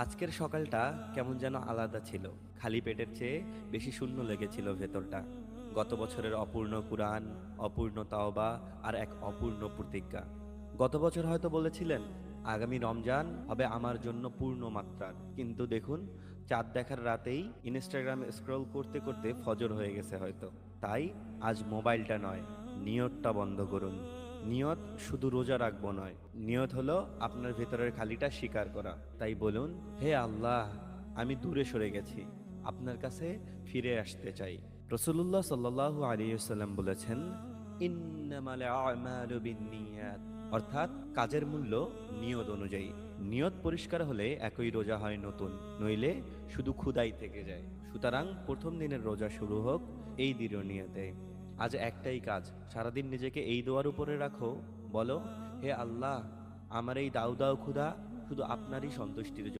আজকের সকালটা কেমন যেন আলাদা ছিল। খালি পেটের চেয়ে বেশি শূন্য লেগেছিল ভেতরটা। গত বছরের অপূর্ণ কুরআন, অপূর্ণ তাওবা আর এক অপূর্ণ প্রতিজ্ঞা। গত বছর হয়তো বলেছিলেন, আগামী রমজান হবে আমার জন্য পূর্ণ মাত্রার। কিন্তু দেখুন, চাঁদ দেখার রাতেই ইনস্টাগ্রামে স্ক্রল করতে করতে ফজর হয়ে গেছে হয়তো। তাই আজ মোবাইলটা নয়, নিয়তটা বন্ধ করুন। নিয়ত শুধু রোজা রাখবো নয়, নিয়ত হলো আপনার ভেতরের খালিটা স্বীকার করা। তাই বলুন, হে আল্লাহ, আমি দূরে সরে গেছি, আপনার কাছে ফিরে আসতে চাই। রসুল্লাহ সাল্লাল্লাহু আলাইহি ওয়াসাল্লাম বলেছেন, ইন্নামাল আমালু বিন্নিয়াত, অর্থাৎ কাজের মূল্য নিয়ত অনুযায়ী। নিয়ত পরিষ্কার হলে একই রোজা হয় নতুন, নইলে শুধু ক্ষুধাই থেকে যায়। সুতরাং প্রথম দিনের রোজা শুরু হোক এই দৃঢ় নিয়তে। আজ একটাই কাজ, সারাদিন নিজেকে এই দোয়ার উপরে রাখো। বলো, হে আল্লাহ, আমার এই দাউ দাউ ক্ষুধা শুধু আপনারই সন্তুষ্টির জন্য।